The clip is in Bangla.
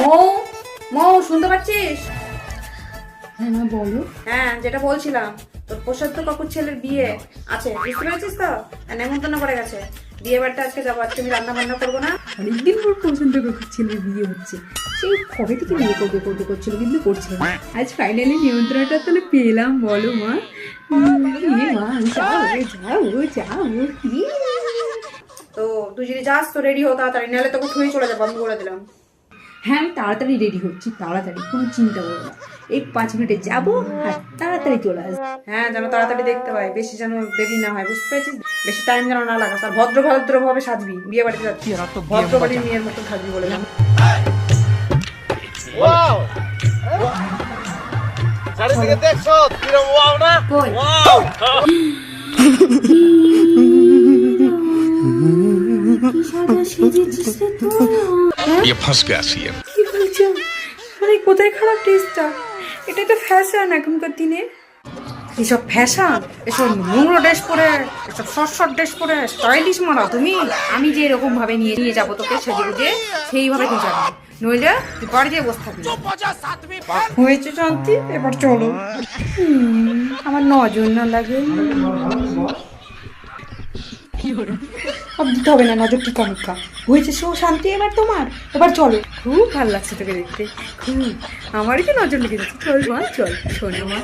মৌ, মৌ শুনতে পাচ্ছিস? হ্যাঁ মা বলো। হ্যাঁ, যেটা বলছিলাম, তোর প্রসাদ কাকুর ছেলের বিয়ে আছে, বুঝতে পেরেছিস তো? নেমন্তন্ন করে গেছে। বিয়ে বাড়িতে আজকে যাবো, আজকে আমি রান্না বান্না করবো না। অনেকদিন পর পছন্দ কাকুর ছেলের বিয়ে হচ্ছে, সেই কবে থেকে বিয়ে করবে করবে করছিল কিন্তু করছিল না। আজ ফাইনালি নিমন্ত্রণটা তাহলে পেলাম, বলো মা। মা যাবো যাবো কি। তো তুই যদি যাস তো রেডি হো তাড়াতাড়ি, নাহলে তোকে ছুঁয়ে চলে যাবো, আমি বলে দিলাম। হ্যাঁ আমি তাড়াতাড়ি রেডি হচ্ছি, তাড়াতাড়ি, কোনো চিন্তা করো না। এই 5 মিনিটে যাবো আর তাড়াতাড়ি চলে আসবো। হ্যাঁ, যেন তাড়াতাড়ি দেখতে হয়, বেশি যেন দেরি না হয়, বুঝতে পেরেছিস? বেশি টাইম যেন না লাগাস, আর ভদ্র ভদ্র ভাবে সাজবি, বিয়ে বাড়িতে যাচ্ছি, ভদ্র বাড়ির মেয়ের মতো সাজবি বলে দিলাম। ওয়াও চারিদিকে দেখছো কিরম ওয়াও না কই? ওয়াও ये फंस गया सीएम। কি বলছো? আরে কোথায় খারাপ টেস্টটা? এটাই তো ফ্যাশন এখনকার দিনে। এসব ফ্যাশন, এসব নোংরা ড্রেস পরে, এসব শর্ট ড্রেস পরে স্টাইলিশ মারা তুমি। আমি যে এরকম ভাবে নিয়ে যাবো তোকে সেজে গুজে, সেইভাবে তুই যাবি, নইলে তুই বাড়ি যেয়ে বসে থাকবি। হয়েছে শান্তি, এবার চলো। আমার নজর না লাগে। সব দিতে হবে না, নজর টিকা মুখা হয়েছে। সো শান্তি, এবার তোমার, এবার চলো। খুব ভালো লাগছে তোকে দেখতে, খুব। আমারই কি নজর লেগে যাচ্ছে। চল মা, চল শোনো মা।